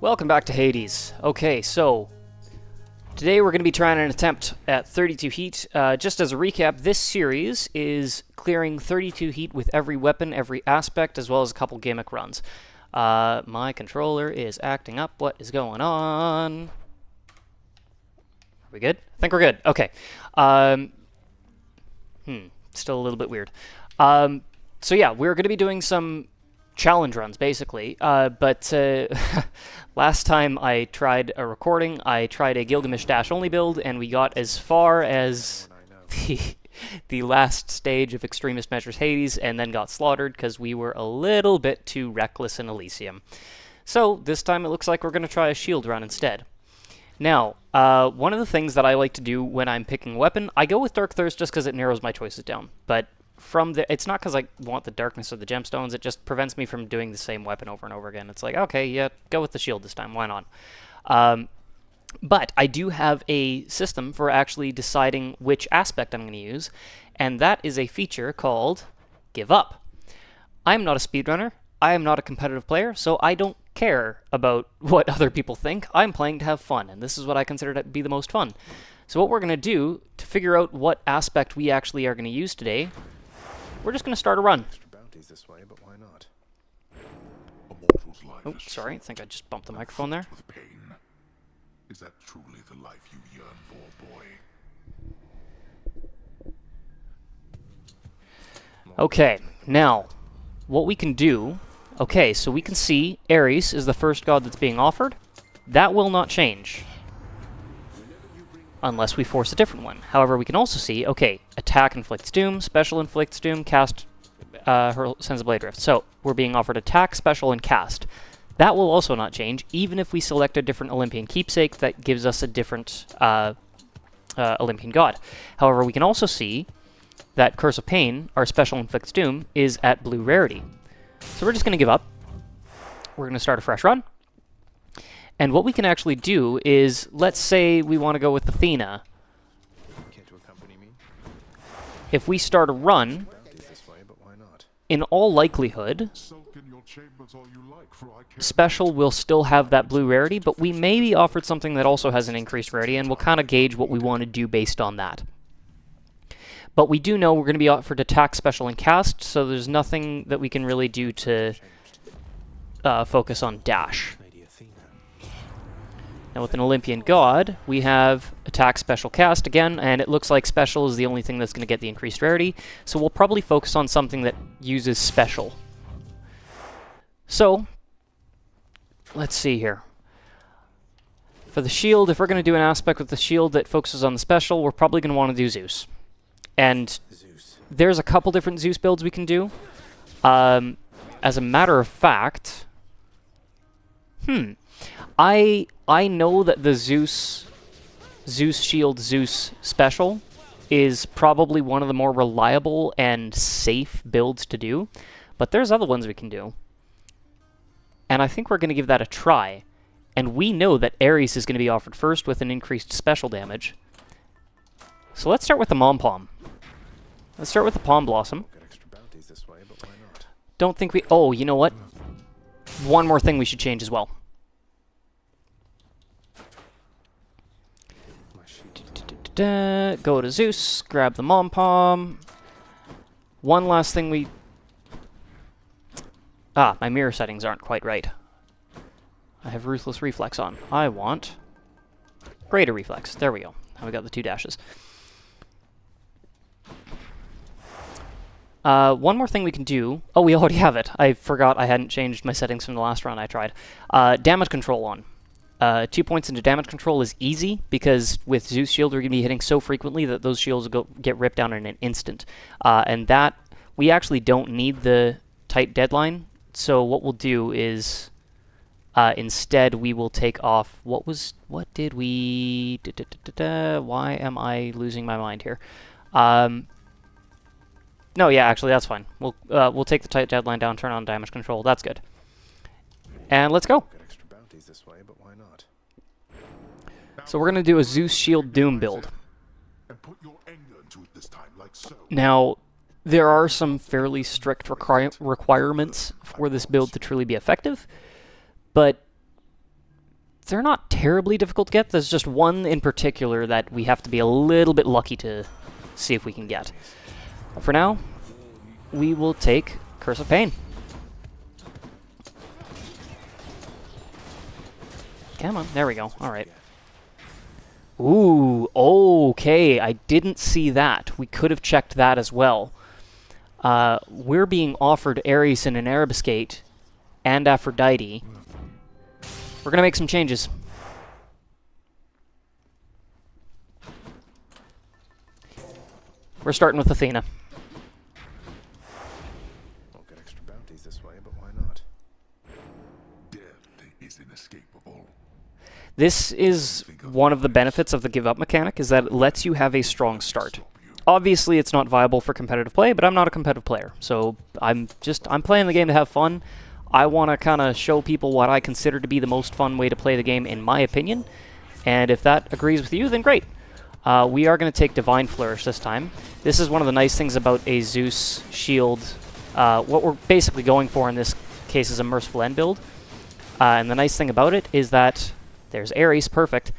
Welcome back to Hades. Okay, so today we're going to be trying an attempt at 32 heat. Just as a recap, this series is clearing 32 heat with every weapon, every aspect, as well as a couple gimmick runs. My controller is acting up. What is going on? Are we good? I think we're good. Okay. Still a little bit weird. So yeah, we're going to be doing some challenge runs, basically. But last time I tried a recording, I tried a Gilgamesh Dash only build, and we got as far as the last stage of Extremist Measures Hades, and then got slaughtered because we were a little bit too reckless in Elysium. So this time it looks like we're going to try a shield run instead. Now, one of the things that I like to do when I'm picking a weapon, I go with Dark Thirst just because it narrows my choices down. But it's not because I want the darkness or the gemstones, it just prevents me from doing the same weapon over and over again. It's like, okay, yeah, go with the shield this time, why not? But I do have a system for actually deciding which aspect I'm going to use, and that is a feature called Give Up. I'm not a speedrunner, I am not a competitive player, so I don't care about what other people think. I'm playing to have fun, and this is what I consider to be the most fun. So what we're going to do to figure out what aspect we actually are going to use today, we're just going to start a run. This way, but why not? Oh, sorry, I think I just bumped the microphone there. With pain. Is that truly the life you yearn for, boy? Okay, now, what we can do... Okay, so we can see Ares is the first god that's being offered. That will not change unless we force a different one. However, we can also see, okay, attack inflicts doom, special inflicts doom, cast sends a blade rift. So we're being offered attack, special, and cast. That will also not change, even if we select a different Olympian keepsake that gives us a different Olympian god. However, we can also see that Curse of Pain, our special inflicts doom, is at blue rarity. So we're just going to give up. We're going to start a fresh run. And what we can actually do is, let's say we want to go with Athena. If we start a run, in all likelihood, special will still have that blue rarity, but we may be offered something that also has an increased rarity, and we'll kind of gauge what we want to do based on that. But we do know we're going to be offered attack, special, and cast, so there's nothing that we can really do to focus on dash. Now with an Olympian god, we have attack, special, cast again, and it looks like special is the only thing that's going to get the increased rarity, so we'll probably focus on something that uses special. So, let's see here. For the shield, if we're going to do an aspect with the shield that focuses on the special, we're probably going to want to do Zeus. And there's a couple different Zeus builds we can do. As a matter of fact... I know that the Zeus Shield, Zeus Special is probably one of the more reliable and safe builds to do, but there's other ones we can do. And I think we're going to give that a try. And we know that Ares is going to be offered first with an increased special damage. So let's start with the Mom-Pom. Let's start with the Palm Blossom. Don't think we... Oh, you know what? One more thing we should change as well. Go to Zeus, grab the Mom-Pom. One last thing we... Ah, my mirror settings aren't quite right. I have Ruthless Reflex on. I want Greater Reflex. There we go. Now we got the two dashes. One more thing we can do... Oh, we already have it. I forgot I hadn't changed my settings from the last run I tried. Damage control on. 2 points into damage control is easy, because with Zeus Shield we're going to be hitting so frequently that those shields will get ripped down in an instant. And that, we actually don't need the tight deadline, so what we'll do is, instead we will take off, what did we... Why am I losing my mind here? No, yeah, actually that's fine. We'll take the tight deadline down, turn on damage control, that's good. And let's go! So we're going to do a Zeus Shield Doom build. Now, there are some fairly strict requirements for this build to truly be effective, but they're not terribly difficult to get. There's just one in particular that we have to be a little bit lucky to see if we can get. For now, we will take Curse of Pain. Come on, there we go. All right. Ooh, okay. I didn't see that. We could have checked that as well. We're being offered Ares and an Arabescate and Aphrodite. We're going to make some changes. We're starting with Athena. Won't get extra bounties this way, but why not? Death is inescapable. This is one of the benefits of the give up mechanic, is that it lets you have a strong start. Obviously, it's not viable for competitive play, but I'm not a competitive player, so I'm playing the game to have fun. I want to kind of show people what I consider to be the most fun way to play the game, in my opinion, and if that agrees with you, then great. We are going to take Divine Flourish this time. This is one of the nice things about a Zeus shield. What we're basically going for in this case is a Merciful End build, and the nice thing about it is that there's Ares, perfect.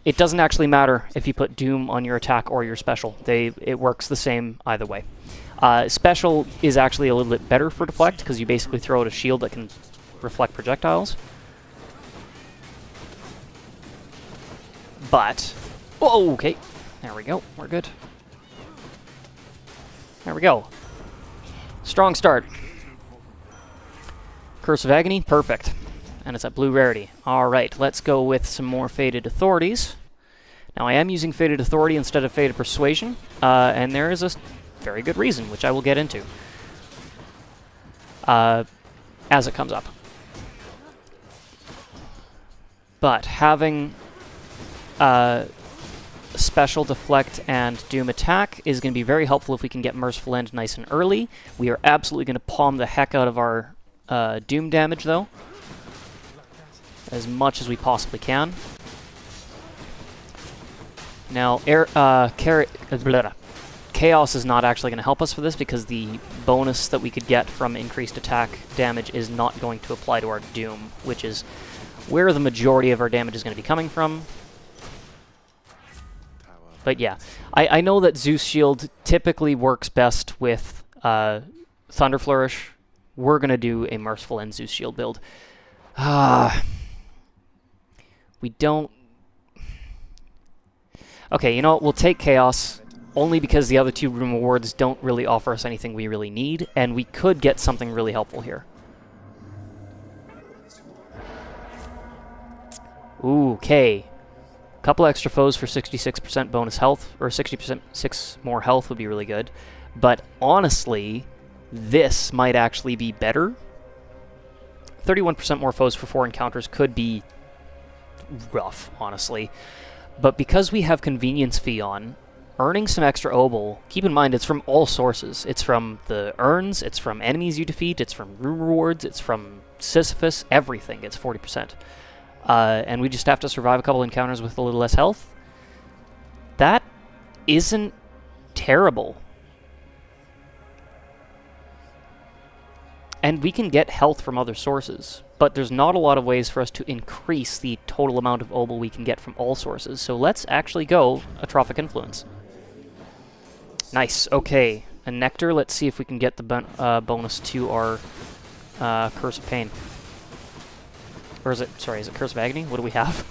It doesn't actually matter if you put Doom on your attack or your special. It works the same either way. Special is actually a little bit better for deflect, because you basically throw out a shield that can reflect projectiles. But, oh, okay, there we go, we're good. There we go. Strong start. Curse of Agony, perfect. And it's at blue rarity. Alright, let's go with some more Fated Authorities. Now I am using Fated Authority instead of Fated Persuasion, and there is a very good reason, which I will get into as it comes up. But having Special Deflect and Doom Attack is going to be very helpful if we can get Merciful End nice and early. We are absolutely going to palm the heck out of our Doom damage, though, as much as we possibly can. Now, Chaos is not actually going to help us for this, because the bonus that we could get from increased attack damage is not going to apply to our Doom, which is where the majority of our damage is going to be coming from. But yeah, I know that Zeus Shield typically works best with Thunder Flourish. We're going to do a Merciful End Zeus Shield build. We don't... Okay, you know what? We'll take Chaos, only because the other two room awards don't really offer us anything we really need, and we could get something really helpful here. Ooh, okay. Couple extra foes for 66% bonus health, or 60% more health would be really good. But honestly, this might actually be better. 31% more foes for 4 encounters could be rough, honestly. But because we have Convenience Fee on, earning some extra obol, keep in mind it's from all sources. It's from the urns, it's from enemies you defeat, it's from room rewards, it's from Sisyphus, everything gets 40%. And we just have to survive a couple encounters with a little less health. That isn't terrible. And we can get health from other sources, but there's not a lot of ways for us to increase the total amount of obol we can get from all sources. So let's actually go Atrophic Influence. Nice, okay. A Nectar, let's see if we can get the bonus to our Curse of Pain. Or is it, sorry, is it Curse of Agony? What do we have?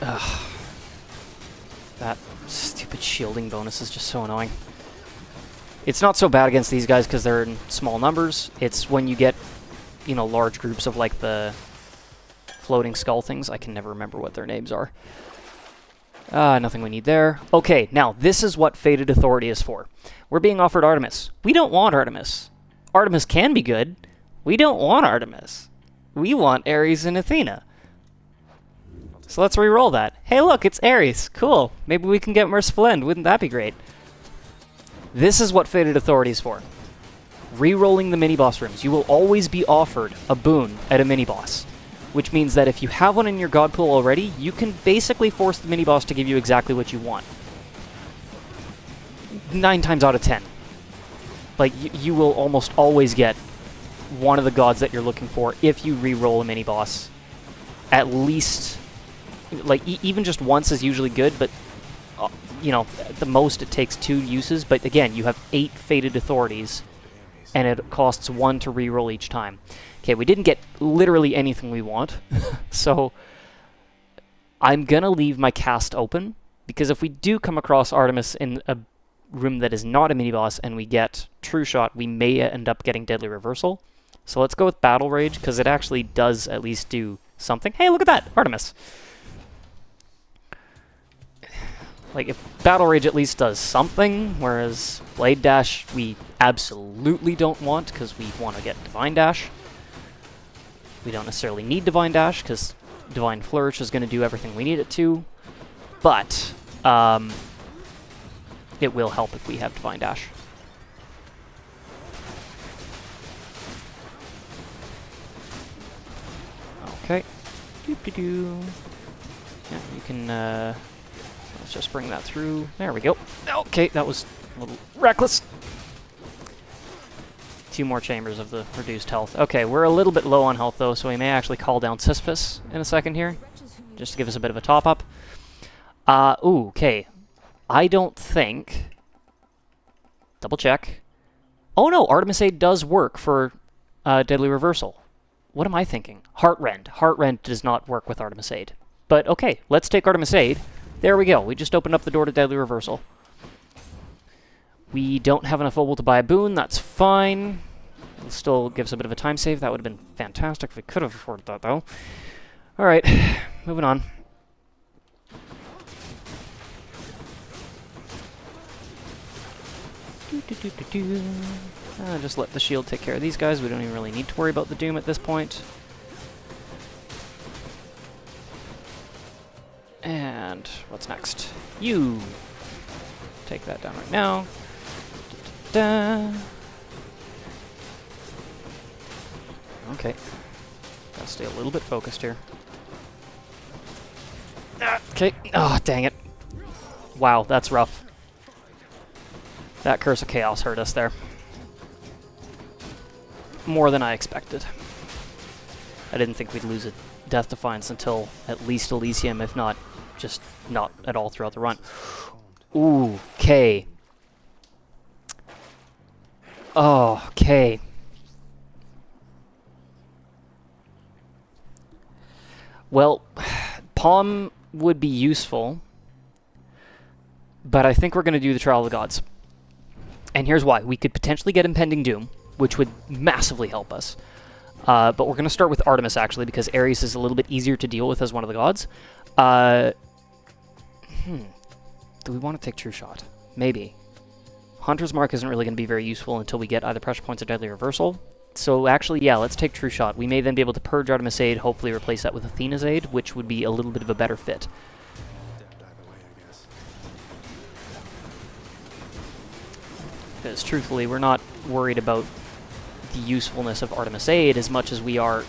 Ugh. That stupid shielding bonus is just so annoying. It's not so bad against these guys because they're in small numbers. It's when you get, you know, large groups of like the floating skull things. I can never remember what their names are. Nothing we need there. Okay, now this is what Fated Authority is for. We're being offered Artemis. We don't want Artemis. Artemis can be good. We don't want Artemis. We want Ares and Athena. So let's re-roll that. Hey look, it's Ares. Cool. Maybe we can get Merciful End. Wouldn't that be great? This is what Fated Authority is for. Re-rolling the mini-boss rooms. You will always be offered a boon at a mini-boss, which means that if you have one in your god pool already, you can basically force the mini-boss to give you exactly what you want. 9 times out of 10. Like, you will almost always get one of the gods that you're looking for if you re-roll a mini-boss. At least, like, even just once is usually good, but, you know, at the most it takes 2 uses. But again, you have 8 Fated Authorities, and it costs 1 to re-roll each time. Okay, we didn't get literally anything we want, so I'm gonna leave my cast open, because if we do come across Artemis in a room that is not a mini-boss and we get True Shot, we may end up getting Deadly Reversal. So let's go with Battle Rage, because it actually does at least do something. Hey, look at that! Artemis! Like, if Battle Rage at least does something, whereas Blade Dash we absolutely don't want, because we want to get Divine Dash. We don't necessarily need Divine Dash, because Divine Flourish is going to do everything we need it to. But, it will help if we have Divine Dash. Okay. Doo-doo-doo. Yeah, you can, let's just bring that through. There we go. Okay, that was a little reckless. 2 more chambers of the reduced health. Okay, we're a little bit low on health, though, so we may actually call down Sisyphus in a second here, just to give us a bit of a top-up. Ooh, okay. I don't think... Double check. Oh no, Artemis Aid does work for Deadly Reversal. What am I thinking? Heartrend. Heartrend does not work with Artemis Aid. But okay, let's take Artemis Aid. There we go. We just opened up the door to Deadly Reversal. We don't have enough opal to buy a boon. That's fine. It'll still give us a bit of a time save. That would have been fantastic if we could have afforded that, though. Alright, moving on. Just let the shield take care of these guys. We don't even really need to worry about the Doom at this point. And what's next? You! Take that down right now. Da-da-da. Okay. Gotta stay a little bit focused here. Okay. Oh, dang it. Wow, that's rough. That Curse of Chaos hurt us there. More than I expected. I didn't think we'd lose a Death Defiance until at least Elysium, if not just not at all throughout the run. Ooh, okay. Oh, okay. Well, Palm would be useful, but I think we're going to do the Trial of the Gods. And here's why. We could potentially get Impending Doom, which would massively help us. But we're going to start with Artemis, actually, because Ares is a little bit easier to deal with as one of the gods. Do we want to take True Shot? Maybe. Hunter's Mark isn't really going to be very useful until we get either Pressure Points or Deadly Reversal. So actually, yeah, let's take True Shot. We may then be able to purge Artemis Aid, hopefully replace that with Athena's Aid, which would be a little bit of a better fit. Because truthfully, we're not worried about the usefulness of Artemis Aid as much as we are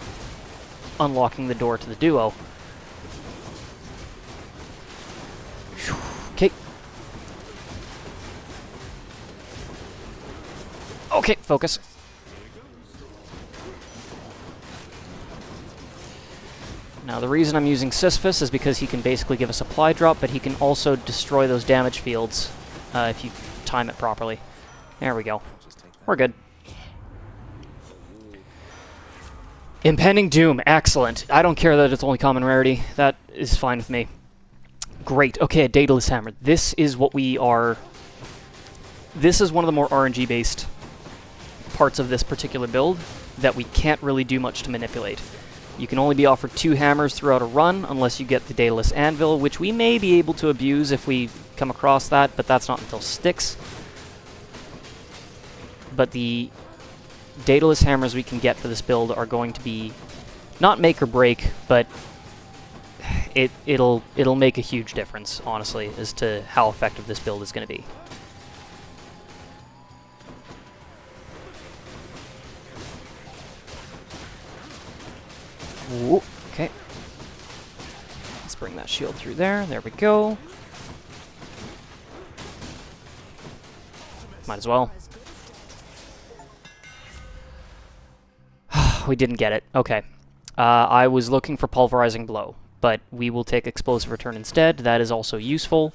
unlocking the door to the duo. Okay. Okay, focus. Now, the reason I'm using Sisyphus is because he can basically give a supply drop, but he can also destroy those damage fields if you time it properly. There we go. We're good. Impending Doom. Excellent. I don't care that it's only common rarity. That is fine with me. Great. Okay, a Daedalus Hammer. This is what we are... This is one of the more RNG-based parts of this particular build that we can't really do much to manipulate. You can only be offered 2 hammers throughout a run unless you get the Daedalus Anvil, which we may be able to abuse if we come across that, but that's not until Styx. But the Daedalus hammers we can get for this build are going to be not make or break, but it'll make a huge difference, honestly, as to how effective this build is going to be. Ooh, okay. Let's bring that shield through there. There we go. Might as well. We didn't get it. Okay. I was looking for Pulverizing Blow, but we will take Explosive Return instead. That is also useful.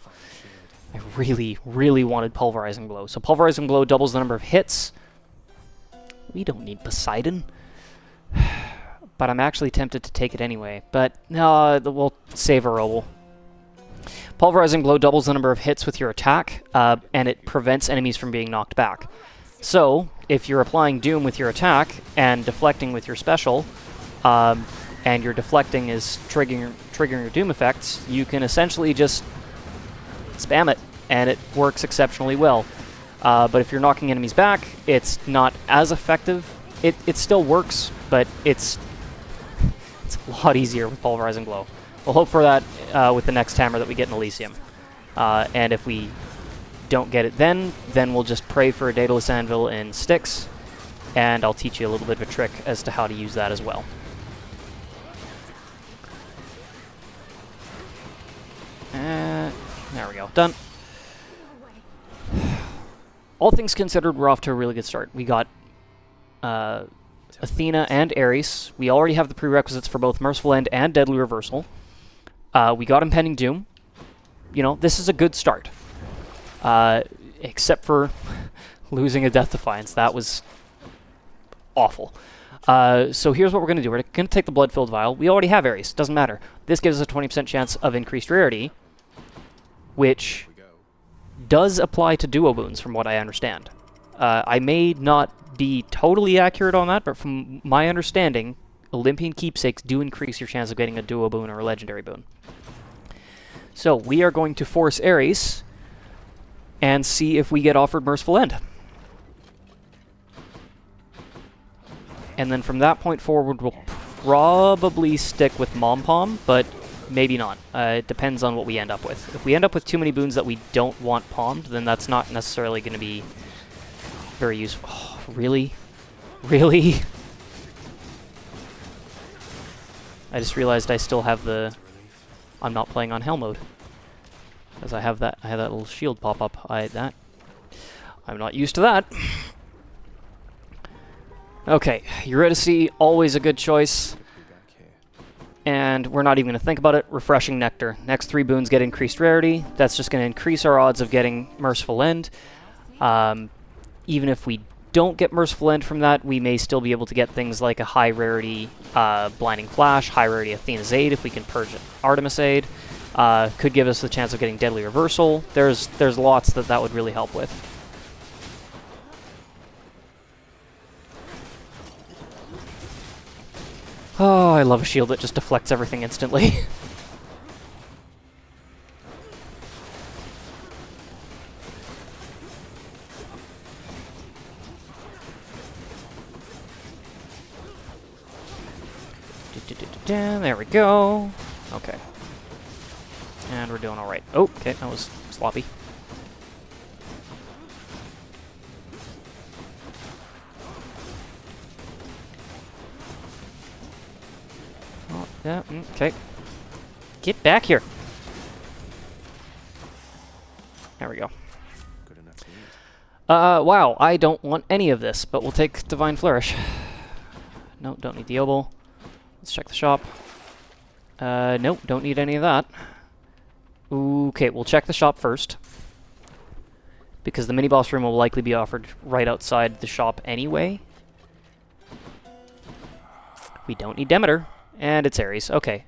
I really, really wanted Pulverizing Blow. So Pulverizing Blow doubles the number of hits. We don't need Poseidon. But I'm actually tempted to take it anyway. But no, we'll save a roll. Pulverizing Blow doubles the number of hits with your attack, and it prevents enemies from being knocked back. So, if you're applying Doom with your attack and deflecting with your special, and your deflecting is triggering your Doom effects, you can essentially just spam it, and it works exceptionally well. But if you're knocking enemies back, it's not as effective. It still works, but it's a lot easier with Pulverizing Blow. We'll hope for that with the next hammer that we get in Elysium. And if we don't get it then we'll just pray for a Daedalus Anvil in Styx, and I'll teach you a little bit of a trick as to how to use that as well. There we go. Done. All things considered, we're off to a really good start. We got Athena and Ares. We already have the prerequisites for both Merciful End and Deadly Reversal. We got Impending Doom. You know, this is a good start. Except for losing a Death Defiance. That was awful. So here's what we're going to do. We're going to take the Blood-Filled Vial. We already have Ares. Doesn't matter. This gives us a 20% chance of increased rarity, which does apply to duo boons, from what I understand. I may not be totally accurate on that, but from my understanding, Olympian keepsakes do increase your chance of getting a duo boon or a legendary boon. So we are going to force Ares and see if we get offered Merciful End. And then from that point forward, we'll probably stick with Mom Pom, but maybe not. It depends on what we end up with. If we end up with too many boons that we don't want palmed, then that's not necessarily going to be very useful. Oh, really? Really? I just realized I still have the... I'm not playing on Hell mode. Because I have that little shield pop up. I'm not used to that. Okay, Eurydice, always a good choice. And we're not even going to think about it. Refreshing Nectar. Next 3 boons get increased rarity. That's just going to increase our odds of getting Merciful End. Even if we don't get Merciful End from that, we may still be able to get things like a high rarity Blinding Flash, high rarity Athena's Aid if we can purge Artemis Aid. Could give us the chance of getting Deadly Reversal. There's lots that would really help with. Oh, I love a shield that just deflects everything instantly. There we go. Okay. And we're doing alright. Oh, okay, that was sloppy. Oh, yeah, okay. Get back here. There we go. Good enough to eat. Wow, I don't want any of this, but we'll take Divine Flourish. No, don't need the Obol. Let's check the shop. Nope, don't need any of that. Okay, we'll check the shop first, because the mini-boss room will likely be offered right outside the shop anyway. We don't need Demeter, and it's Ares. Okay,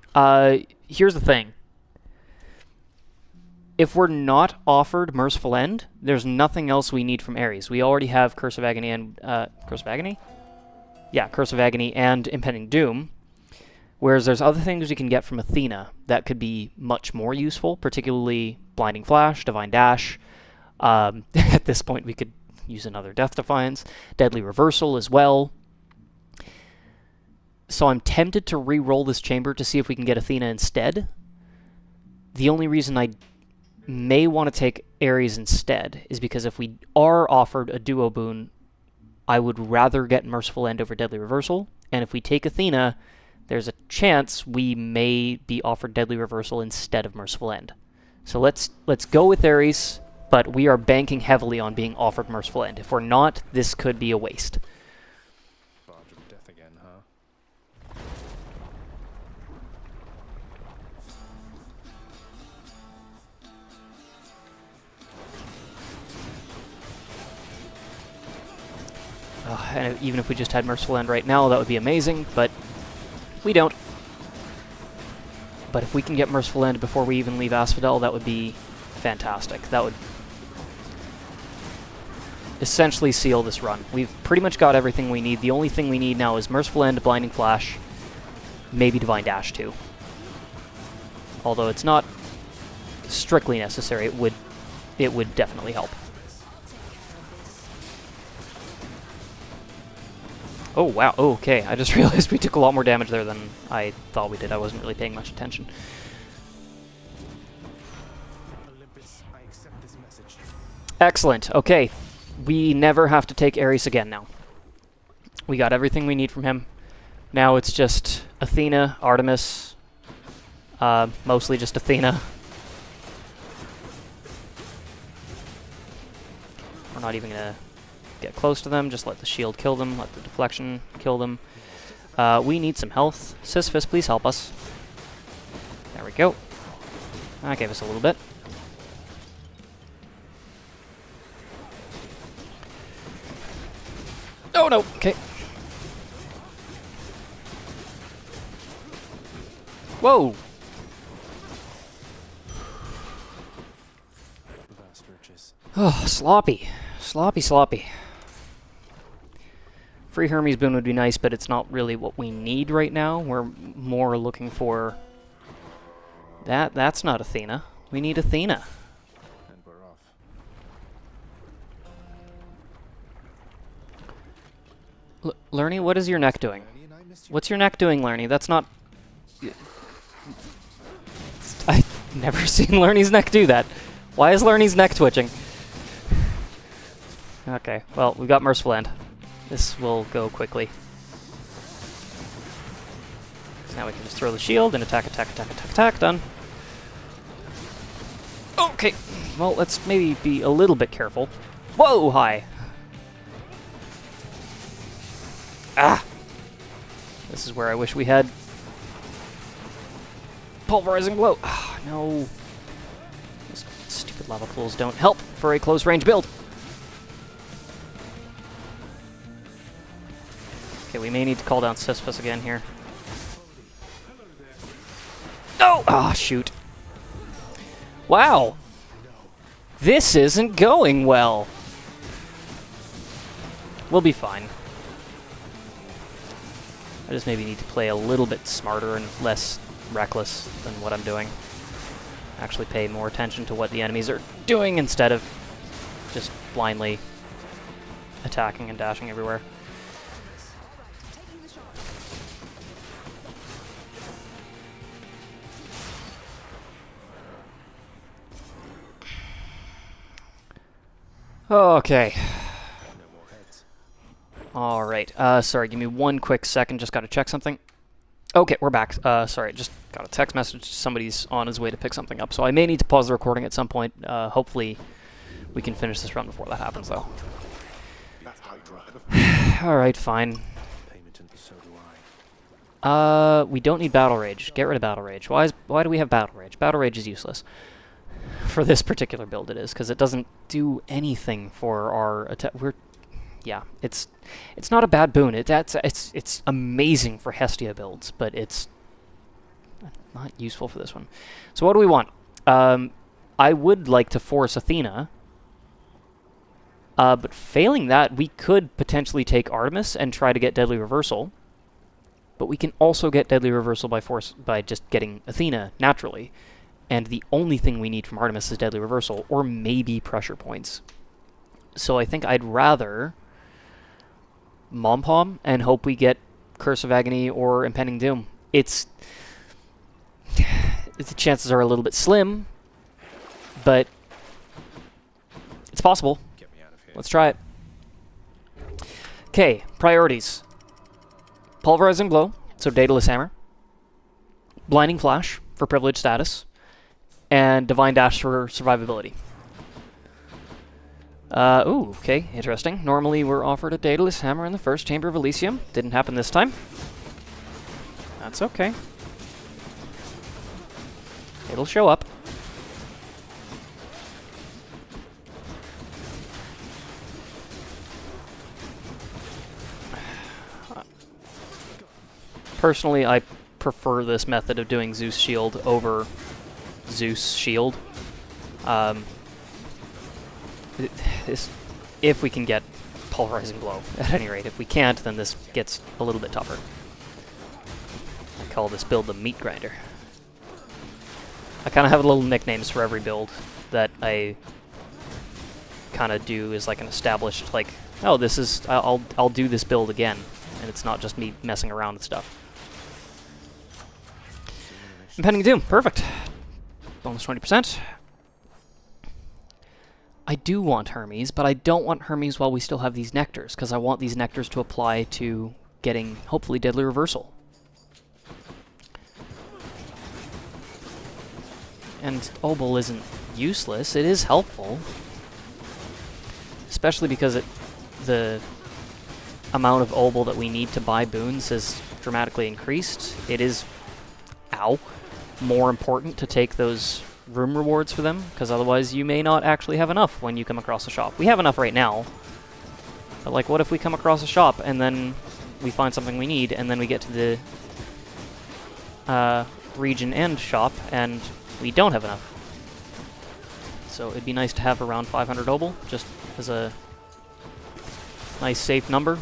here's the thing. If we're not offered Merciful End, there's nothing else we need from Ares. We already have Curse of Agony and... Curse of Agony? Yeah, Curse of Agony and Impending Doom. Whereas there's other things we can get from Athena that could be much more useful, particularly Blinding Flash, Divine Dash. At this point, we could use another Death Defiance. Deadly Reversal as well. So I'm tempted to re-roll this chamber to see if we can get Athena instead. The only reason I may want to take Ares instead is because if we are offered a duo boon, I would rather get Merciful End over Deadly Reversal. And if we take Athena, there's a chance we may be offered Deadly Reversal instead of Merciful End. So let's go with Ares, but we are banking heavily on being offered Merciful End. If we're not, this could be a waste. Barge of death again, huh? And even if we just had Merciful End right now, that would be amazing, but we don't. But if we can get Merciful End before we even leave Asphodel, that would be fantastic. That would essentially seal this run. We've pretty much got everything we need. The only thing we need now is Merciful End, Blinding Flash, maybe Divine Dash too. Although it's not strictly necessary, it would definitely help. Oh, wow. Oh, okay. I just realized we took a lot more damage there than I thought we did. I wasn't really paying much attention. Olympus, I accept this message. Excellent. Okay. We never have to take Ares again now. We got everything we need from him. Now it's just Athena, Artemis. Mostly just Athena. We're not even going to get close to them. Just let the shield kill them. Let the deflection kill them. We need some health. Sisyphus, please help us. There we go. That gave us a little bit. Oh no! Okay. Whoa! Vast riches. Oh, sloppy. Sloppy, sloppy. Free Hermes boon would be nice, but it's not really what we need right now. We're more looking for... That's not Athena. We need Athena. And we're off. Lerny, what is your neck doing? Annie and I missed you. What's your neck doing, Lerny? That's not... I've never seen Lerny's neck do that. Why is Lerny's neck twitching? Okay, well, we got Merciful End. This will go quickly. So now we can just throw the shield and attack, attack, attack, attack, attack. Done. Okay, well, let's maybe be a little bit careful. Whoa, hi. Ah! This is where I wish we had Pulverizing Blow. Ah, no. Those stupid lava pools don't help for a close range build. Okay, we may need to call down Sisyphus again here. No! Ah, shoot. Wow. This isn't going well. We'll be fine. I just maybe need to play a little bit smarter and less reckless than what I'm doing. Actually pay more attention to what the enemies are doing instead of just blindly attacking and dashing everywhere. Okay. No more heads. Alright, sorry, give me one quick second, just gotta check something. Okay, we're back. Sorry, just got a text message, somebody's on his way to pick something up, so I may need to pause the recording at some point. Hopefully we can finish this run before that happens, though. That Hydra had a Alright, fine. Payment and so do I. We don't need Battle Rage. Get rid of Battle Rage. Why do we have Battle Rage? Battle Rage is useless. For this particular build it is, because it doesn't do anything for our attack. Yeah, it's not a bad boon. It's amazing for Hestia builds, but it's not useful for this one. So what do we want? I would like to force Athena, but failing that, we could potentially take Artemis and try to get Deadly Reversal. But we can also get Deadly Reversal by just getting Athena naturally. And the only thing we need from Artemis is Deadly Reversal, or maybe Pressure Points. So I think I'd rather Mom-Pom and hope we get Curse of Agony or Impending Doom. The chances are a little bit slim, but it's possible. Get me out of here. Let's try it. Okay, priorities. Pulverizing Blow, so Daedalus Hammer. Blinding Flash for privilege status. And Divine Dash for survivability. Ooh, okay, interesting. Normally we're offered a Daedalus Hammer in the first Chamber of Elysium. Didn't happen this time. That's okay. It'll show up. Personally, I prefer this method of doing Zeus Shield over Zeus Shield. If we can get Pulverizing Blow, at any rate. If we can't, then this gets a little bit tougher. I call this build the Meat Grinder. I kind of have little nicknames for every build that I kind of do as like an established, like, oh, this is, I'll do this build again, and it's not just me messing around with stuff. Impending Doom, perfect. Bonus 20%. I do want Hermes, but I don't want Hermes while we still have these nectars, because I want these nectars to apply to getting, hopefully, Deadly Reversal. And Obol isn't useless, it is helpful. Especially because the amount of Obol that we need to buy boons has dramatically increased. It is, more important to take those room rewards for them, because otherwise you may not actually have enough when you come across a shop. We have enough right now, but like, what if we come across a shop and then we find something we need, and then we get to the region end shop and we don't have enough? So it'd be nice to have around 500 Obol, just as a nice safe number.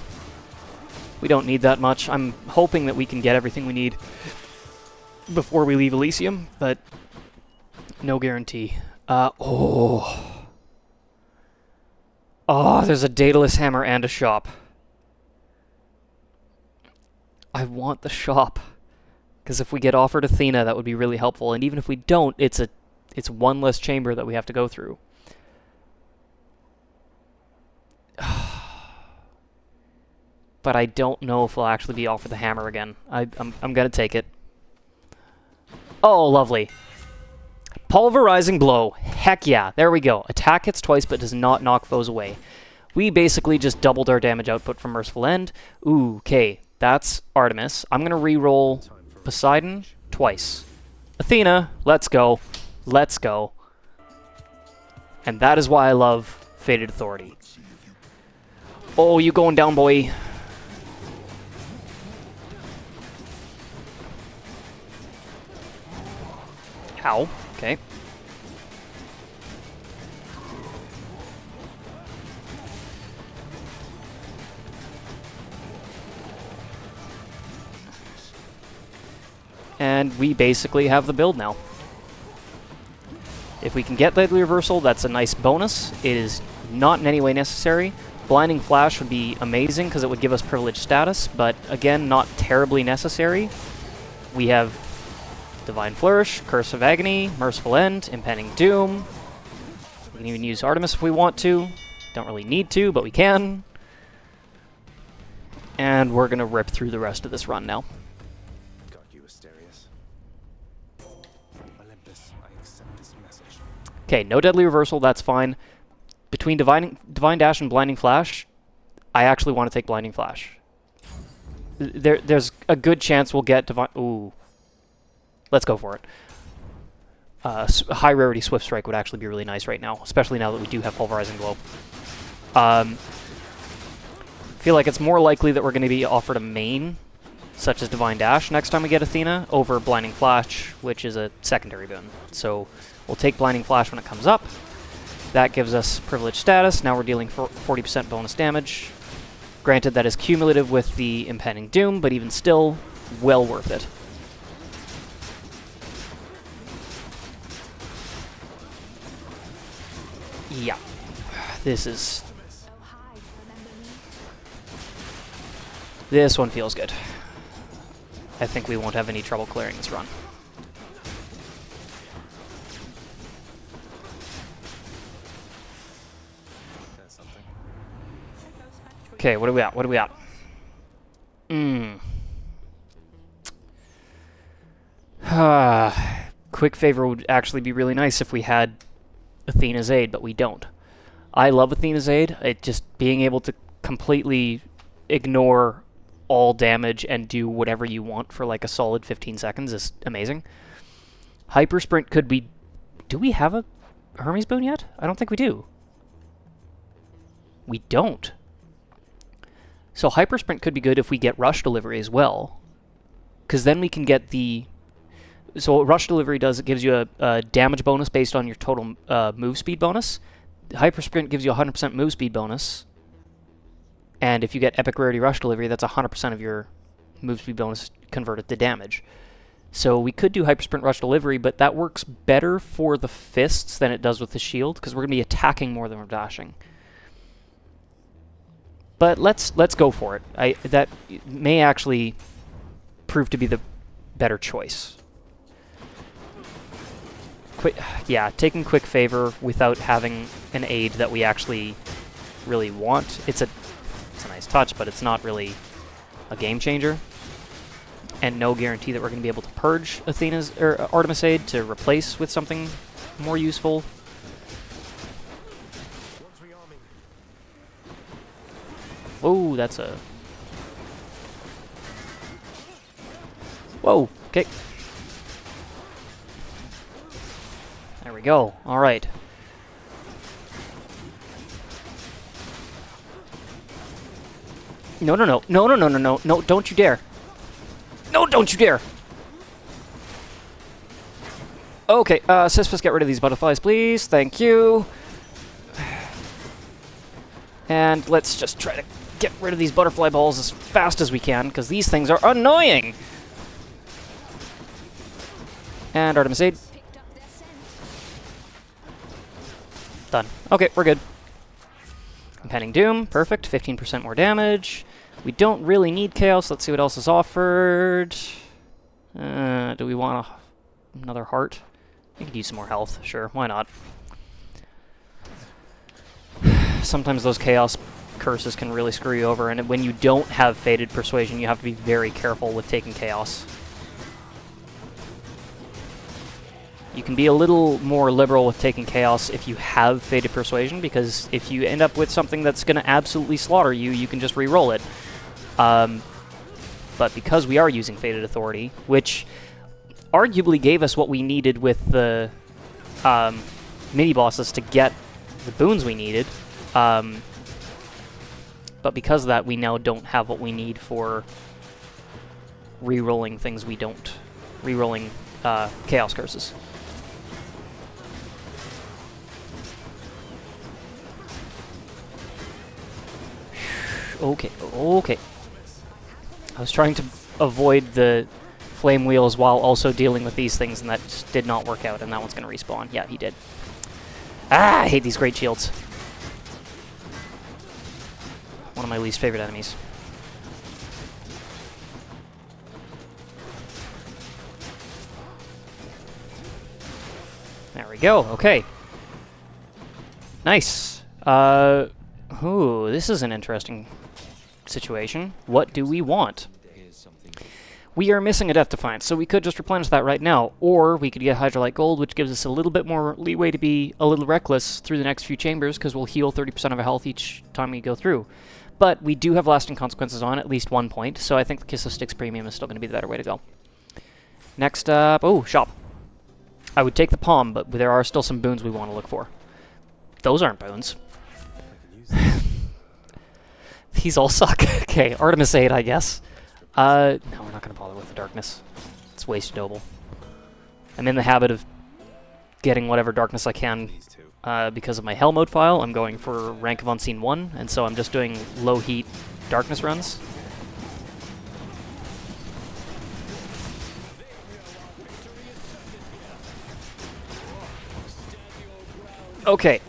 We don't need that much. I'm hoping that we can get everything we need before we leave Elysium, but no guarantee. Oh, there's a Daedalus Hammer and a shop. I want the shop, because if we get offered Athena, that would be really helpful. And even if we don't, it's one less chamber that we have to go through. But I don't know if we'll actually be offered the hammer again. I'm gonna take it. Oh, lovely. Pulverizing Blow. Heck yeah. There we go. Attack hits twice but does not knock foes away. We basically just doubled our damage output from Merciful End. Ooh, okay. That's Artemis. I'm going to re-roll Poseidon twice. Athena, let's go. Let's go. And that is why I love Fated Authority. Oh, you going down, boy. Ow. Okay. And we basically have the build now. If we can get Deadly Reversal, that's a nice bonus. It is not in any way necessary. Blinding Flash would be amazing because it would give us privileged status, but again, not terribly necessary. We have Divine Flourish, Curse of Agony, Merciful End, Impending Doom. We can even use Artemis if we want to. Don't really need to, but we can. And we're going to rip through the rest of this run now. Got you, Asterius. Olympus, I accept this message. Okay, no Deadly Reversal, that's fine. Between Divine Dash and Blinding Flash, I actually want to take Blinding Flash. There's a good chance we'll get Divine... Ooh. Let's go for it. High rarity Swift Strike would actually be really nice right now, especially now that we do have Pulverizing Blow. Feel like it's more likely that we're going to be offered a main, such as Divine Dash, next time we get Athena, over Blinding Flash, which is a secondary boon. So we'll take Blinding Flash when it comes up. That gives us privileged status. Now we're dealing 40% bonus damage. Granted, that is cumulative with the Impending Doom, but even still, well worth it. Yeah, this one feels good. I think we won't have any trouble clearing this run. Okay, what do we got? What do we got? Quick Favor would actually be really nice if we had Athena's Aid, but we don't. I love Athena's Aid. It just being able to completely ignore all damage and do whatever you want for like a solid 15 seconds is amazing. Hyper Sprint could be... Do we have a Hermes boon yet? I don't think we do. We don't. So Hyper Sprint could be good if we get Rush Delivery as well. because then we can get the... So what Rush Delivery does, it gives you a damage bonus based on your total move speed bonus. Hyper Sprint gives you a 100% move speed bonus. And if you get Epic Rarity Rush Delivery, that's 100% of your move speed bonus converted to damage. So we could do Hyper Sprint Rush Delivery, but that works better for the fists than it does with the shield, because we're going to be attacking more than we're dashing. But let's go for it. That may actually prove to be the better choice. Taking Quick Favor without having an aid that we actually really want. It's a nice touch, but it's not really a game changer. And no guarantee that we're going to be able to purge Athena's or Artemis aid to replace with something more useful. Oh, that's a... Whoa, okay. There we go. All right. No, no, no. No, no, no, no, no. No, don't you dare. No, don't you dare. Okay, Sisyphus, get rid of these butterflies, please. Thank you. And let's just try to get rid of these butterfly balls as fast as we can, because these things are annoying. And Artemis aid. Done. Okay, we're good. Impending Doom, perfect. 15% more damage. We don't really need Chaos. Let's see what else is offered. Do we want another heart? We could use some more health. Sure, why not? Sometimes those Chaos curses can really screw you over, and when you don't have Fated Persuasion, you have to be very careful with taking Chaos. You can be a little more liberal with taking Chaos if you have Fated Persuasion, because if you end up with something that's going to absolutely slaughter you, you can just re-roll it. But because we are using Fated Authority, which arguably gave us what we needed with the mini-bosses to get the boons we needed, but because of that, we now don't have what we need for re-rolling things we don't. Re-rolling Chaos Curses. Okay, okay. I was trying to avoid the flame wheels while also dealing with these things, and that just did not work out, and that one's going to respawn. Yeah, he did. Ah, I hate these great shields. One of my least favorite enemies. There we go, okay. Nice. Ooh, this is an interesting situation. What do we want? We are missing a Death Defiance, so we could just replenish that right now, or we could get Hydrolite Gold, which gives us a little bit more leeway to be a little reckless through the next few chambers, because we'll heal 30% of our health each time we go through. But we do have Lasting Consequences on at least 1 point, so I think the Kiss of Styx Premium is still going to be the better way to go. Next up... Oh, Shop. I would take the Palm, but there are still some boons we want to look for. Those aren't boons. These all suck. Okay, Artemis aid, I guess. No, we're not going to bother with the darkness. It's wasted noble. I'm in the habit of getting whatever darkness I can because of my Hell mode file. I'm going for Rank of Unseen 1, and so I'm just doing low heat darkness runs. Okay,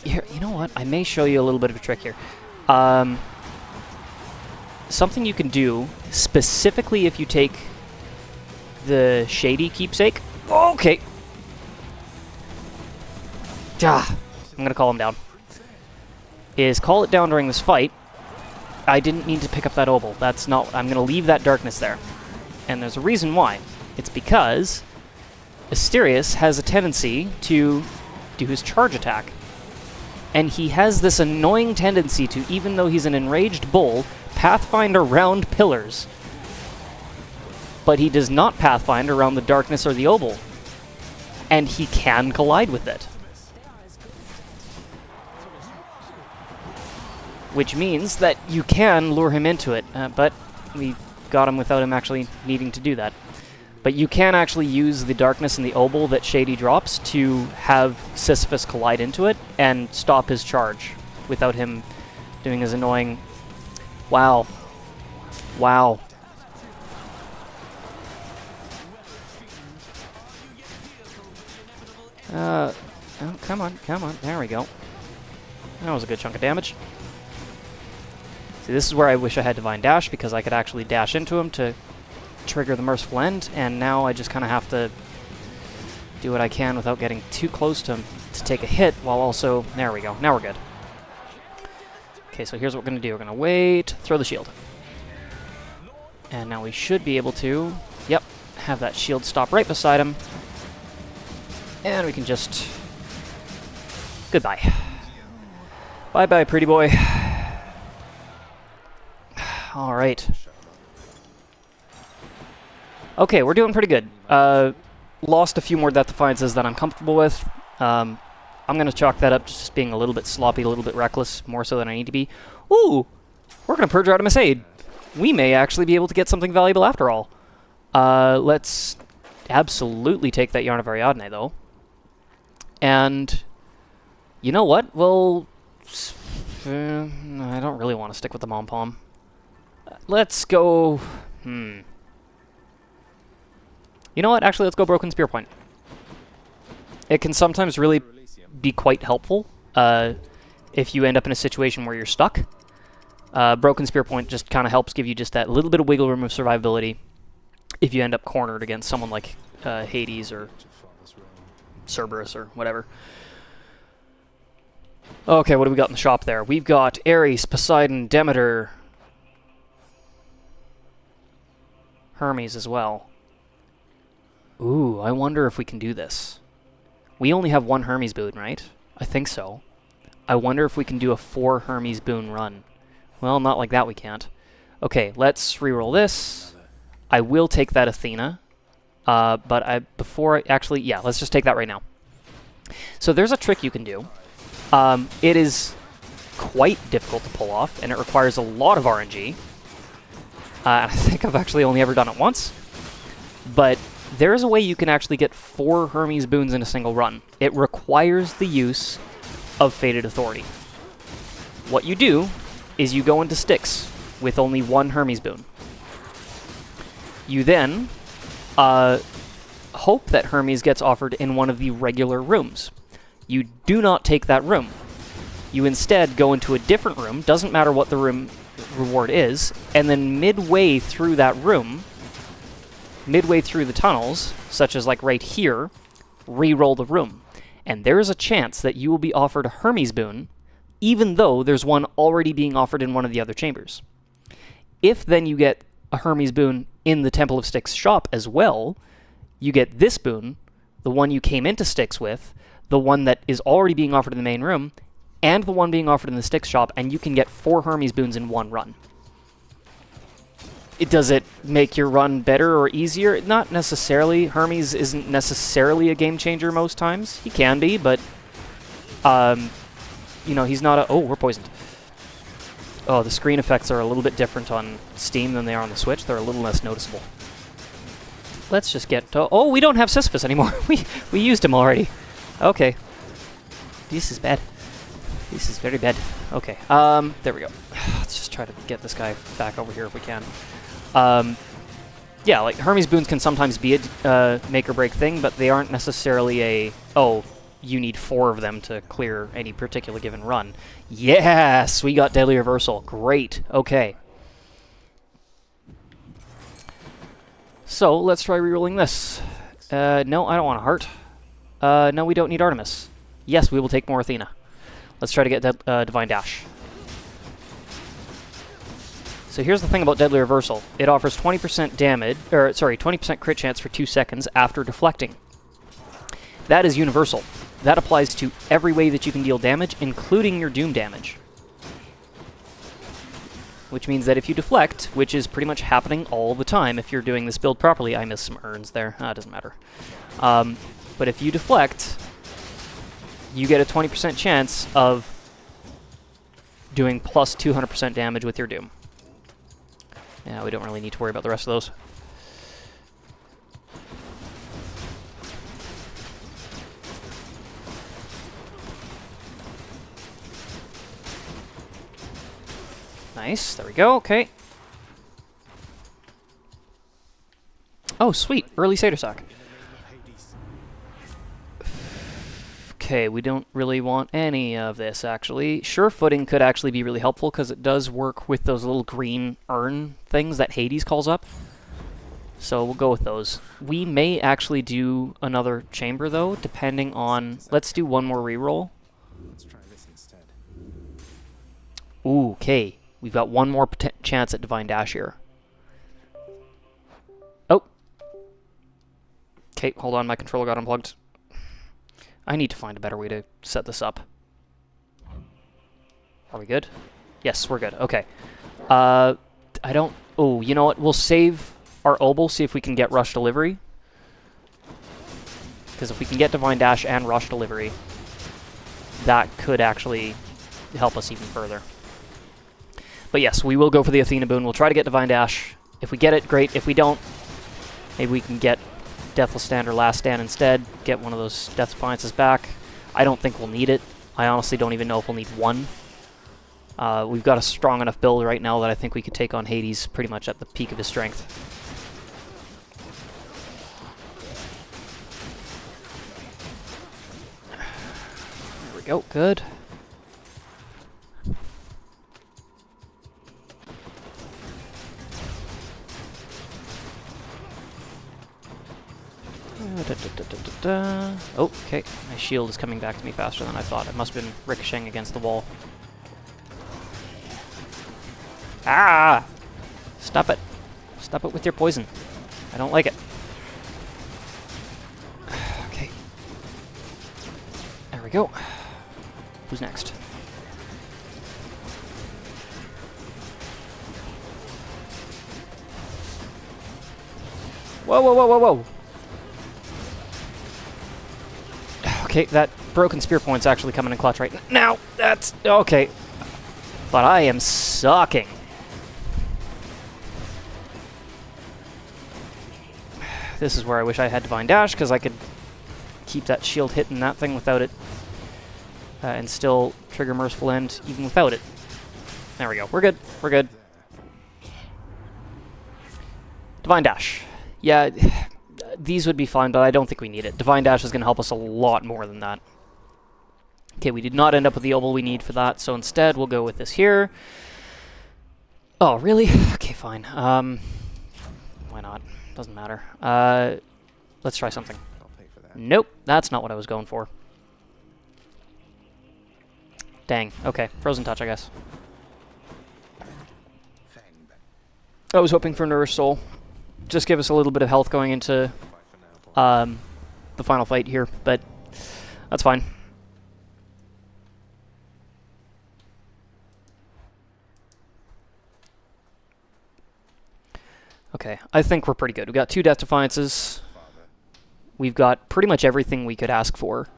here, you know what? I may show you a little bit of a trick here. Something you can do, specifically if you take the Shady Keepsake. Okay. I'm gonna call him down. Is call it down during this fight. I didn't mean to pick up that Obol. That's not... I'm gonna leave that darkness there. And there's a reason why. It's because Asterius has a tendency to do his charge attack. And he has this annoying tendency to, even though he's an enraged bull, pathfind around pillars. But he does not pathfind around the darkness or the Obol. And he can collide with it. Which means that you can lure him into it, but we got him without him actually needing to do that. But you can actually use the darkness and the obol that Shady drops to have Sisyphus collide into it and stop his charge without him doing his annoying... Wow. Wow. Oh, come on, come on. There we go. That was a good chunk of damage. See, this is where I wish I had Divine Dash, because I could actually dash into him to trigger the Merciful End, and now I just kind of have to do what I can without getting too close to him to take a hit, while also... There we go. Now we're good. Okay, so here's what we're going to do. We're going to wait, throw the shield. And now we should be able to, yep, have that shield stop right beside him. And we can just... Goodbye. Bye-bye, pretty boy. All right. Okay, we're doing pretty good. Lost a few more Death Defiances that I'm comfortable with. I'm going to chalk that up to just being a little bit sloppy, a little bit reckless, more so than I need to be. Ooh! We're going to purge Artemis Aid. We may actually be able to get something valuable after all. Let's absolutely take that Yarn of Ariadne, though. And you know what? Well, I don't really want to stick with the Mom-Pom. Let's go... You know what? Actually, let's go Broken Spear Point. It can sometimes really be quite helpful if you end up in a situation where you're stuck. Broken Spear Point just kind of helps give you just that little bit of wiggle room of survivability if you end up cornered against someone like Hades or Cerberus or whatever. Okay, what do we got in the shop there? We've got Ares, Poseidon, Demeter, Hermes as well. Ooh, I wonder if we can do this. We only have one Hermes boon, right? I think so. I wonder if we can do a 4 Hermes boon run. Well, not like that we can't. Okay, let's reroll this. I will take that Athena. But let's just take that right now. So there's a trick you can do. It is quite difficult to pull off, and it requires a lot of RNG. I think I've actually only ever done it once. But there is a way you can actually get 4 Hermes boons in a single run. It requires the use of Fated Authority. What you do is you go into Styx with only 1 Hermes boon. You then hope that Hermes gets offered in one of the regular rooms. You do not take that room. You instead go into a different room, doesn't matter what the room reward is, and then midway through that room, midway through the tunnels, such as like right here, re-roll the room. And there is a chance that you will be offered a Hermes boon, even though there's one already being offered in one of the other chambers. If then you get a Hermes boon in the Temple of Styx shop as well, you get this boon, the one you came into Styx with, the one that is already being offered in the main room, and the one being offered in the Styx shop, and you can get 4 Hermes boons in one run. Does it make your run better or easier? Not necessarily. Hermes isn't necessarily a game changer most times. He can be, but you know, he's not a... Oh, we're poisoned. Oh, the screen effects are a little bit different on Steam than they are on the Switch. They're a little less noticeable. Let's just get to... Oh, we don't have Sisyphus anymore. we used him already. Okay. This is bad. This is very bad. Okay. There we go. Let's just try to get this guy back over here if we can. Yeah, like, Hermes boons can sometimes be a make-or-break thing, but they aren't necessarily a... Oh, you need 4 of them to clear any particular given run. Yes! We got Deadly Reversal. Great. Okay. So, let's try rerolling this. No, I don't want a heart. No, we don't need Artemis. Yes, we will take more Athena. Let's try to get Divine Dash. So here's the thing about Deadly Reversal. It offers 20% damage, or sorry, 20% crit chance for 2 seconds after deflecting. That is universal. That applies to every way that you can deal damage, including your doom damage. Which means that if you deflect, which is pretty much happening all the time if you're doing this build properly, I missed some urns there, it doesn't matter. But if you deflect, you get a 20% chance of doing plus 200% damage with your doom. Yeah, we don't really need to worry about the rest of those. Nice, there we go, okay. Oh, sweet, early Satyr Sack. Okay, we don't really want any of this, actually. Sure Footing could actually be really helpful, because it does work with those little green urn things that Hades calls up. So we'll go with those. We may actually do another chamber, though, depending on... Let's do one more reroll. Let's try this instead. Ooh, okay. We've got one more chance at Divine Dash here. Oh. Okay, hold on, my controller got unplugged. I need to find a better way to set this up. Are we good? Yes, we're good. Okay. I don't... Oh, you know what? We'll save our Obel, see if we can get Rush Delivery. Because if we can get Divine Dash and Rush Delivery, that could actually help us even further. But yes, we will go for the Athena boon. We'll try to get Divine Dash. If we get it, great. If we don't, maybe we can get Deathless Stand or Last Stand instead. Get one of those Death Defiances back. I don't think we'll need it. I honestly don't even know if we'll need one. We've got a strong enough build right now that I think we could take on Hades pretty much at the peak of his strength. There we go. Good. Oh, okay. My shield is coming back to me faster than I thought. It must have been ricocheting against the wall. Ah! Stop it. Stop it with your poison. I don't like it. Okay. There we go. Who's next? Whoa, whoa, whoa, whoa, whoa! Okay, that broken spear point's actually coming in clutch right now. That's... okay. But I am sucking. This is where I wish I had Divine Dash, because I could keep that shield hitting that thing without it. And still trigger Merciful End even without it. There we go. We're good. We're good. Divine Dash. Yeah... These would be fine, but I don't think we need it. Divine Dash is going to help us a lot more than that. Okay, we did not end up with the Obel we need for that, so instead we'll go with this here. Oh, really? Okay, fine. Why not? Doesn't matter. Let's try something. I'll pay for that. Nope, that's not what I was going for. Dang. Okay, Frozen Touch, I guess. I was hoping for Nourish Soul. Just give us a little bit of health going into the final fight here, but that's fine. Okay, I think we're pretty good. We've got 2 Death Defiances. We've got pretty much everything we could ask for.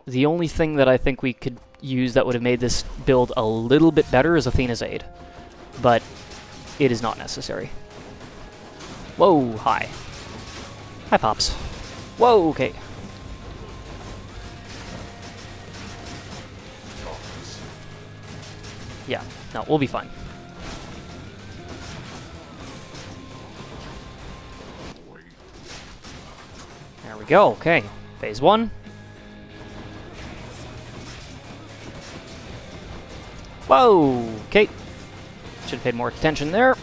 The only thing that I think we could use that would have made this build a little bit better is Athena's Aid, but it is not necessary. Whoa, hi. Hi, Pops. Whoa, okay. Yeah, no, we'll be fine. There we go, okay. Phase 1. Whoa, okay. Should have paid more attention there.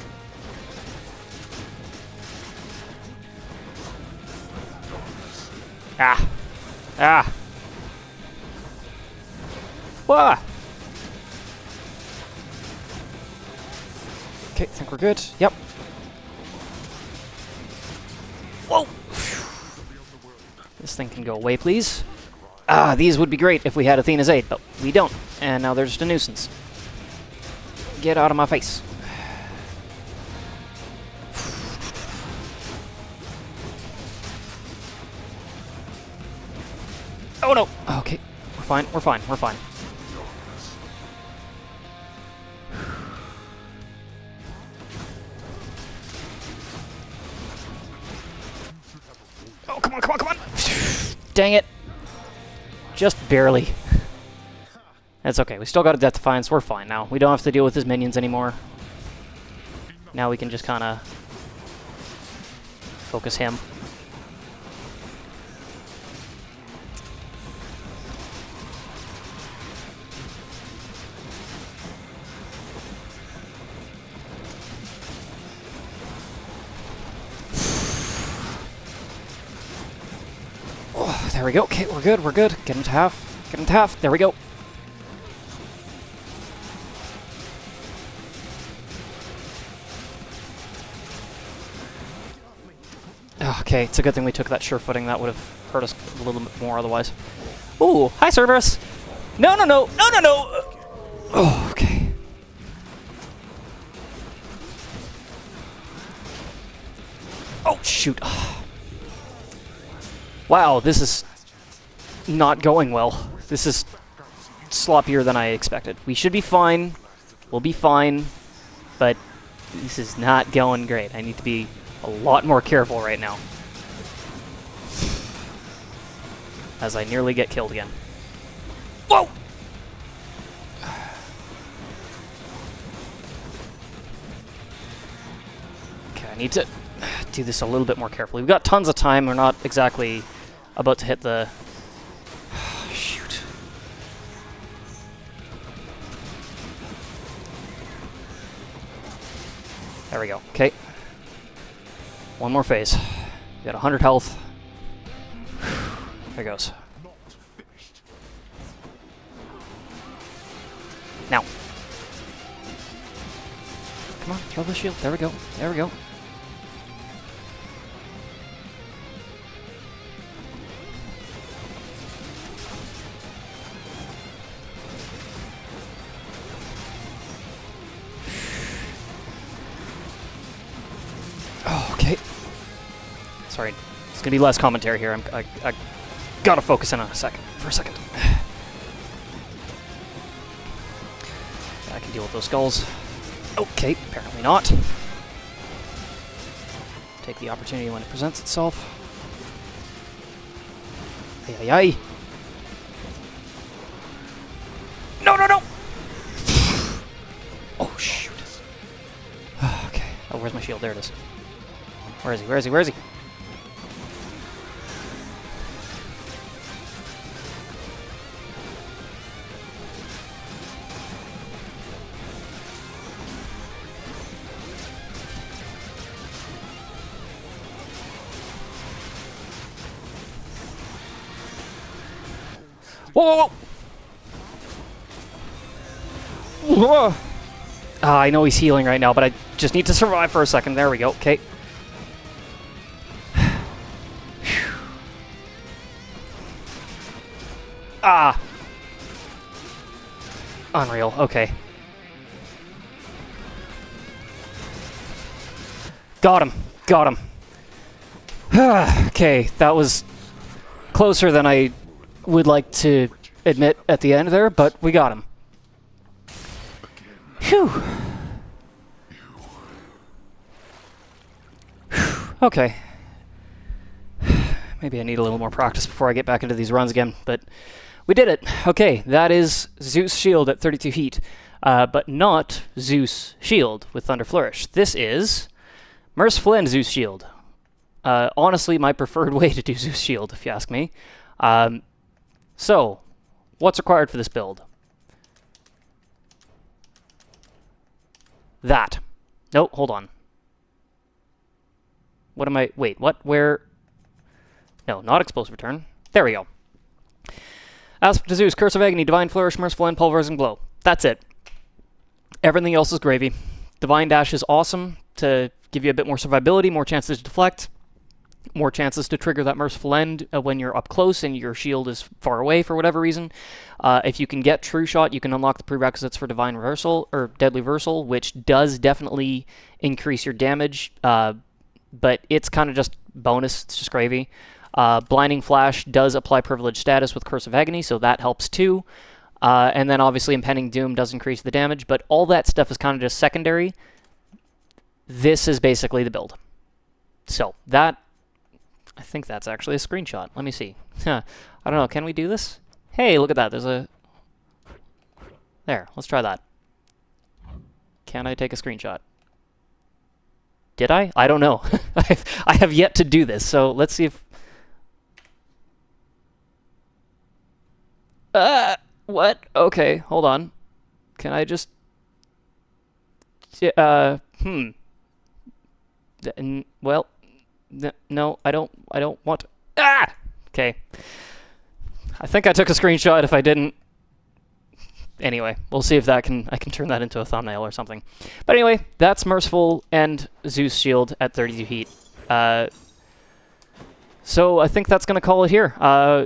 Ah. Ah. Wah. Okay, I think we're good. Yep. Whoa. This thing can go away, please. Ah, these would be great if we had Athena's Aid, but we don't. And now they're just a nuisance. Get out of my face. Oh no! Okay, we're fine, we're fine, we're fine. on, come on, come on! Dang it. Just barely. That's okay. We still got a Death Defiance. We're fine now. We don't have to deal with his minions anymore. Now we can just kind of focus him. Oh, there we go. Okay, we're good. We're good. Get him to half. Get him to half. There we go. Okay, it's a good thing we took that sure footing. That would have hurt us a little bit more otherwise. Ooh, hi Cerberus! No, no, no, no, no, no! Oh, okay. Oh, shoot. Wow, this is not going well. This is sloppier than I expected. We should be fine. We'll be fine. But this is not going great. I need to be a lot more careful right now. As I nearly get killed again. Whoa! Okay, I need to do this a little bit more carefully. We've got tons of time. We're not exactly about to hit the... Shoot. There we go. Okay. One more phase. We got 100 health. There goes. Now. Come on, throw the shield. There we go. There we go. Oh, okay. Sorry, it's gonna be less commentary here. I gotta focus in on for a second. I can deal with those skulls. Okay, apparently not. Take the opportunity when it presents itself. Ay, ay, ay. No, no, no! Oh, shoot. Okay. Oh, where's my shield? There it is. Where is he? Where is he? Where is he? Whoa, whoa, whoa! Whoa! I know he's healing right now, but I just need to survive for a second. There we go. Okay. Ah! Unreal. Okay. Got him. Got him. Okay, that was closer than I would like to admit at the end there, but we got him. Phew. Okay. Maybe I need a little more practice before I get back into these runs again, but we did it. Okay, that is Zeus Shield at 32 heat, but not Zeus Shield with Thunder Flourish. This is Merciful End Zeus Shield. Honestly, my preferred way to do Zeus Shield, if you ask me. So, what's required for this build? That. Nope, hold on. What am I... Wait, what? Where... No, not Explosive Return. There we go. Aspect of Zeus, Curse of Agony, Divine Flourish, Merciful End, Pulverizing Blow. That's it. Everything else is gravy. Divine Dash is awesome to give you a bit more survivability, more chances to deflect, more chances to trigger that Merciful End when you're up close and your shield is far away for whatever reason. If you can get True Shot, you can unlock the prerequisites for Divine Reversal, or Deadly Reversal, which does definitely increase your damage, but it's kind of just bonus, it's just gravy. Blinding Flash does apply Privileged Status with Curse of Agony, so that helps too. And then obviously Impending Doom does increase the damage, but all that stuff is kind of just secondary. This is basically the build. So, that I think that's actually a screenshot. Let me see. I don't know. Can we do this? Hey, look at that. There's a... There. Let's try that. Can I take a screenshot? Did I? I don't know. I have yet to do this, so let's see if... What? Okay, hold on. Can I just... Well... No, I don't want to... Ah! Okay. I think I took a screenshot. If I didn't... Anyway, we'll see if I can turn that into a thumbnail or something. But anyway, that's Merciful End Zeus Shield at 32 heat. So I think that's going to call it here.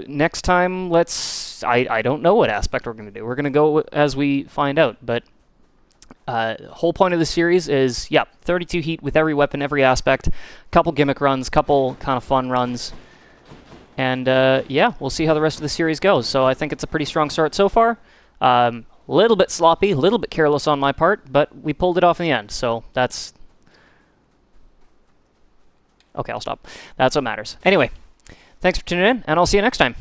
Next time, let's... I don't know what aspect we're going to do. We're going to go as we find out. But whole point of the series is, 32 heat with every weapon, every aspect. Couple gimmick runs, couple kind of fun runs. And we'll see how the rest of the series goes. So I think it's a pretty strong start so far. Little bit sloppy, a little bit careless on my part, but we pulled it off in the end. So that's... Okay, I'll stop. That's what matters. Anyway, thanks for tuning in, and I'll see you next time.